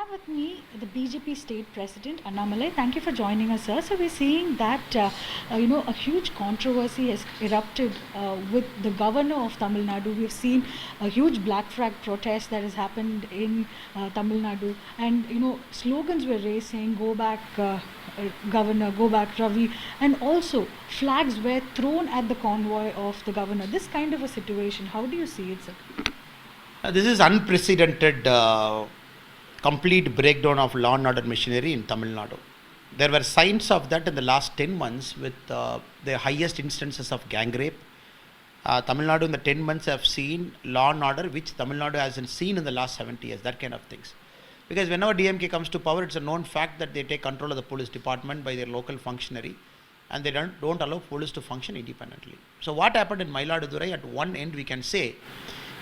have with me the BJP State President Annamalai. Thank you for joining us, sir. So we're seeing that a huge controversy has erupted with the governor of Tamil Nadu. We've seen a huge black flag protest that has happened in Tamil Nadu, and slogans were raised saying "Go back, governor, go back, Ravi," and also flags were thrown at the convoy of the governor. This kind of a situation, how do you see it, sir? This is unprecedented complete breakdown of law and order machinery in Tamil Nadu. There were signs of that in the last 10 months with the highest instances of gang rape. Tamil Nadu in the 10 months have seen law and order which Tamil Nadu hasn't seen in the last 70 years, that kind of things. Because whenever DMK comes to power, it's a known fact that they take control of the police department by their local functionary, and they don't allow police to function independently. So what happened in Mailadurai, at one end we can say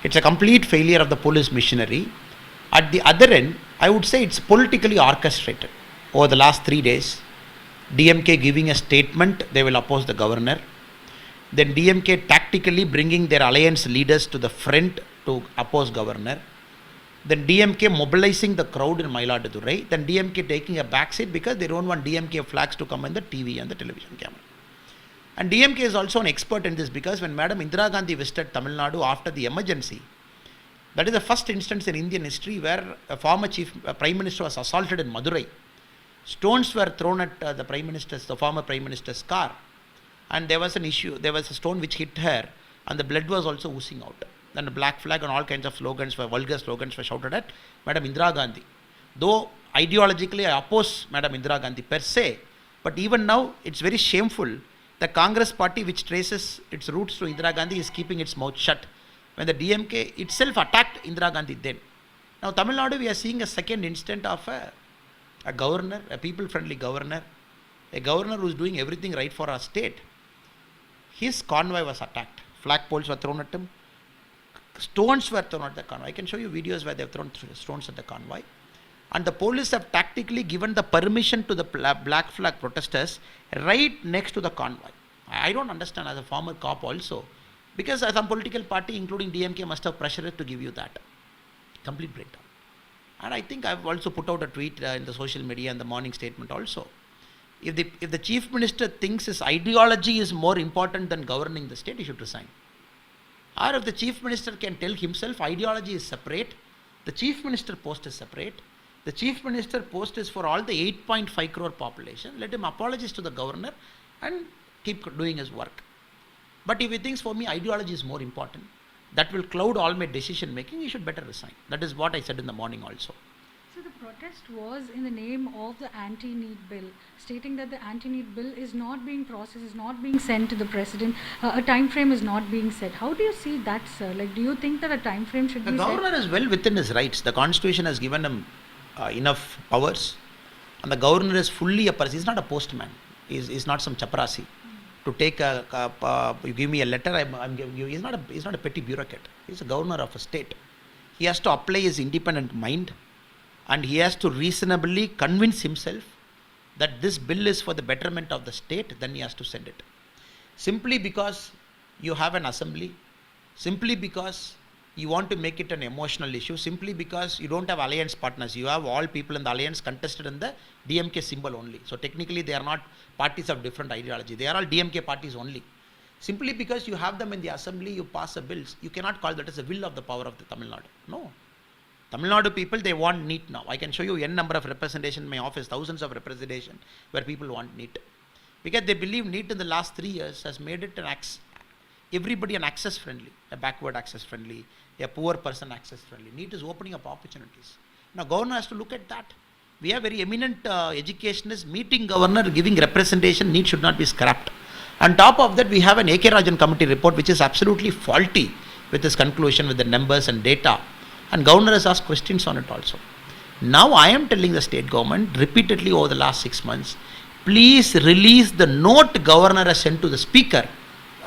it's a complete failure of the police machinery. At the other end, I would say it's politically orchestrated. Over the last 3 days, DMK giving a statement they will oppose the governor. Then DMK tactically bringing their alliance leaders to the front to oppose governor. Then DMK mobilizing the crowd in Mailadurai. Then DMK taking a backseat because they don't want DMK flags to come in the TV and the television camera. And DMK is also an expert in this because when Madam Indira Gandhi visited Tamil Nadu after the emergency, that is the first instance in Indian history where a former Prime Minister was assaulted in Madurai. Stones were thrown at the former Prime Minister's car, and there was an issue. There was a stone which hit her, and the blood was also oozing out. Then a black flag and all kinds of vulgar slogans were shouted at Madam Indira Gandhi. Though ideologically I oppose Madam Indira Gandhi per se, but even now it's very shameful. The Congress party, which traces its roots to Indira Gandhi, is keeping its mouth shut when the DMK itself attacked Indira Gandhi then. Now Tamil Nadu, we are seeing a second instant of a governor, a people-friendly governor, a governor who is doing everything right for our state. His convoy was attacked. Flagpoles were thrown at him. Stones were thrown at the convoy. I can show you videos where they have thrown stones at the convoy. And the police have tactically given the permission to the black flag protesters right next to the convoy. I don't understand as a former cop also, because some political party including DMK must have pressured to give you that. Complete breakdown. And I think I've also put out a tweet in the social media and the morning statement also. If the Chief Minister thinks his ideology is more important than governing the state, he should resign. Or if the Chief Minister can tell himself ideology is separate, the Chief Minister post is separate, the Chief Minister post is for all the 8.5 crore population, let him apologize to the governor and keep doing his work. But if he thinks for me ideology is more important, that will cloud all my decision making, he should better resign. That is what I said in the morning also. So the protest was in the name of the anti-NEET bill, stating that the anti-NEET bill is not being processed, is not being sent to the president, a time frame is not being set. How do you see that, sir? Do you think that a time frame should be set? The governor is well within his rights. The constitution has given him enough powers, and the governor is fully a person. He's not a postman. He's not some chaprasi. To take you give me a letter, I'm giving you. He's not a petty bureaucrat. He's a governor of a state. He has to apply his independent mind, and he has to reasonably convince himself that this bill is for the betterment of the state. Then he has to send it. Simply because you have an assembly, simply because you want to make it an emotional issue, simply because you don't have alliance partners. You have all people in the alliance contested in the DMK symbol only. So technically they are not parties of different ideology. They are all DMK parties only. Simply because you have them in the assembly, you pass a bill. You cannot call that as a will of the power of the Tamil Nadu. No. Tamil Nadu people, they want NEET now. I can show you n number of representation in my office, thousands of representation where people want NEET. Because they believe NEET in the last 3 years has made it everybody an access friendly, a backward access friendly, a poor person access friendly. NEET is opening up opportunities. Now governor has to look at that. We have very eminent educationists meeting governor, giving representation. NEET should not be scrapped. On top of that, we have an AK Rajan committee report which is absolutely faulty with its conclusion, with the numbers and data. And governor has asked questions on it also. Now I am telling the state government repeatedly over the last 6 months, please release the note governor has sent to the speaker.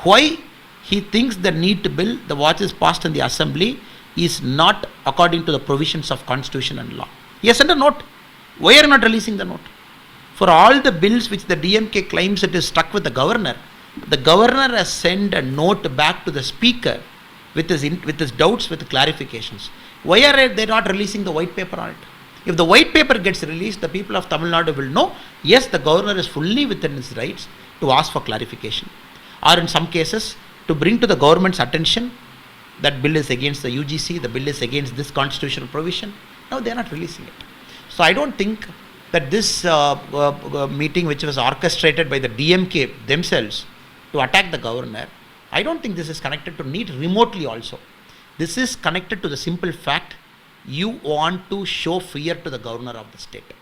Why he thinks the NEET bill, the what is passed in the assembly, is not according to the provisions of constitution and law. He has sent a note. Why are you not releasing the note? For all the bills which the DMK claims it is stuck with the governor has sent a note back to the speaker with his doubts, with clarifications. Why are they not releasing the white paper on it? If the white paper gets released, the people of Tamil Nadu will know, yes, the governor is fully within his rights to ask for clarification. Or in some cases, to bring to the government's attention that bill is against the UGC, the bill is against this constitutional provision. Now they are not releasing it. So I don't think that this meeting, which was orchestrated by the DMK themselves to attack the governor, I don't think this is connected to NEET remotely also. This is connected to the simple fact you want to show fear to the governor of the state.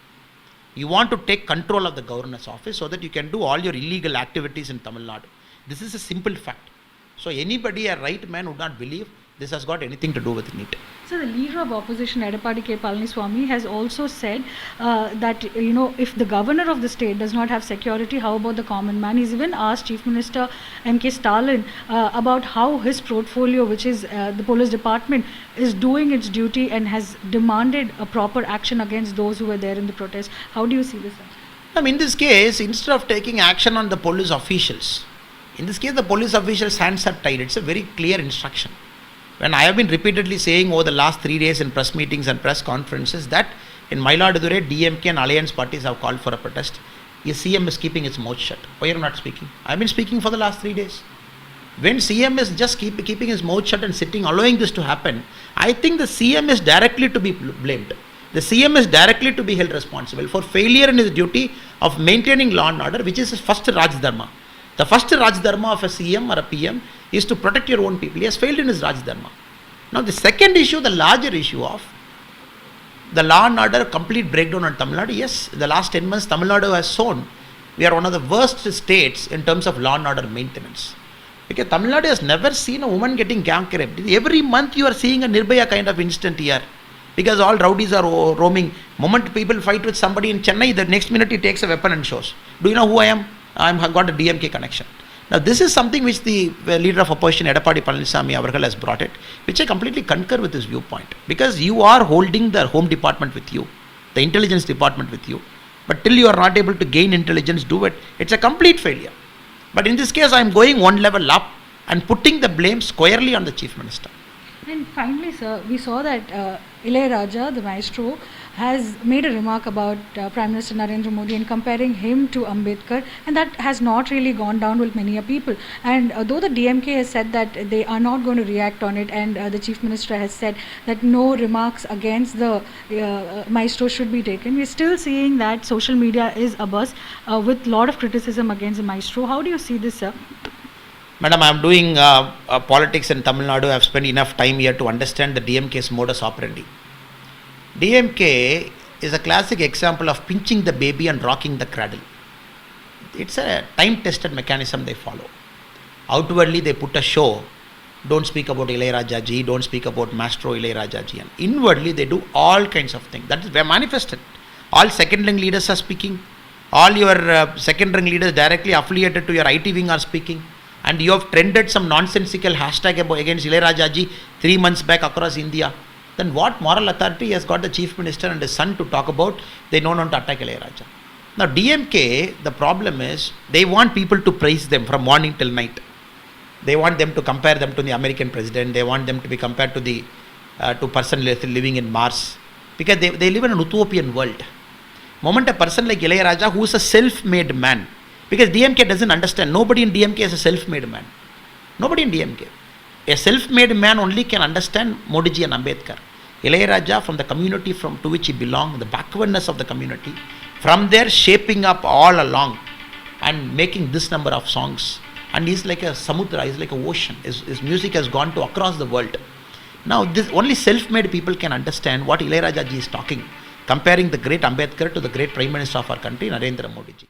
You want to take control of the governor's office so that you can do all your illegal activities in Tamil Nadu. This is a simple fact. So anybody, a right man, would not believe this has got anything to do with NEET. So the leader of opposition, Edappadi K. Palaniswamy, has also said that if the governor of the state does not have security, how about the common man? He's even asked Chief Minister M.K. Stalin about how his portfolio, which is the police department, is doing its duty and has demanded a proper action against those who were there in the protest. How do you see this? In this case, instead of taking action on the police officials, in this case the police officials' hands are tied. It's a very clear instruction. When I have been repeatedly saying over the last 3 days in press meetings and press conferences that in Mailaduthurai, DMK and alliance parties have called for a protest, the CM is keeping its mouth shut. Why are you not speaking? I have been speaking for the last 3 days. When CM is just keeping his mouth shut and sitting, allowing this to happen, I think the CM is directly to be blamed. The CM is directly to be held responsible for failure in his duty of maintaining law and order, which is his first Raj Dharma. The first Raj Dharma of a CM or a PM is to protect your own people. He has failed in his Raj Dharma. Now the second issue, the larger issue of the law and order complete breakdown in Tamil Nadu, yes, in the last 10 months Tamil Nadu has shown we are one of the worst states in terms of law and order maintenance. Because Tamil Nadu has never seen a woman getting gang raped. Every month you are seeing a Nirbhaya kind of incident here. Because all rowdies are roaming. Moment people fight with somebody in Chennai, the next minute he takes a weapon and shows. Do you know who I am? I've got a DMK connection. Now this is something which the leader of opposition, Edappadi Palaniswamy Avargal, has brought it, which I completely concur with his viewpoint. Because you are holding the home department with you, the intelligence department with you, but till you are not able to gain intelligence, do it. It's a complete failure. But in this case, I am going one level up and putting the blame squarely on the Chief Minister. And finally, sir, we saw that Ilayaraja, the maestro, has made a remark about Prime Minister Narendra Modi and comparing him to Ambedkar, and that has not really gone down with many people. And though the DMK has said that they are not going to react on it, and the Chief Minister has said that no remarks against the maestro should be taken, we're still seeing that social media is abuzz with a lot of criticism against the maestro. How do you see this, sir? Madam, I am doing politics in Tamil Nadu. I have spent enough time here to understand the DMK's modus operandi. DMK is a classic example of pinching the baby and rocking the cradle. It's a time-tested mechanism they follow. Outwardly, they put a show. Don't speak about Ilayaraja ji, don't speak about Maestro Ilayaraja ji. And inwardly, they do all kinds of things. That is manifested. All second-ring leaders are speaking. All your second-ring leaders directly affiliated to your IT wing are speaking. And you have trended some nonsensical hashtag against Ilayaraja ji 3 months back across India. Then what moral authority has got the Chief Minister and his son to talk about they know not to attack Ilayaraja? Now DMK, the problem is they want people to praise them from morning till night. They want them to compare them to the American president. They want them to be compared to the to person living in Mars. Because they live in an utopian world. Moment a person like Ilayaraja, who is a self-made man, because DMK doesn't understand, nobody in DMK is a self-made man. Nobody in DMK. A self-made man only can understand Modi ji and Ambedkar. Ilayaraja, from the community to which he belonged, the backwardness of the community, from there shaping up all along and making this number of songs. And he's like a samudra, he's like an ocean. His music has gone to across the world. Now, this only self-made people can understand what Ilayaraja ji is talking, comparing the great Ambedkar to the great Prime Minister of our country, Narendra Modi ji.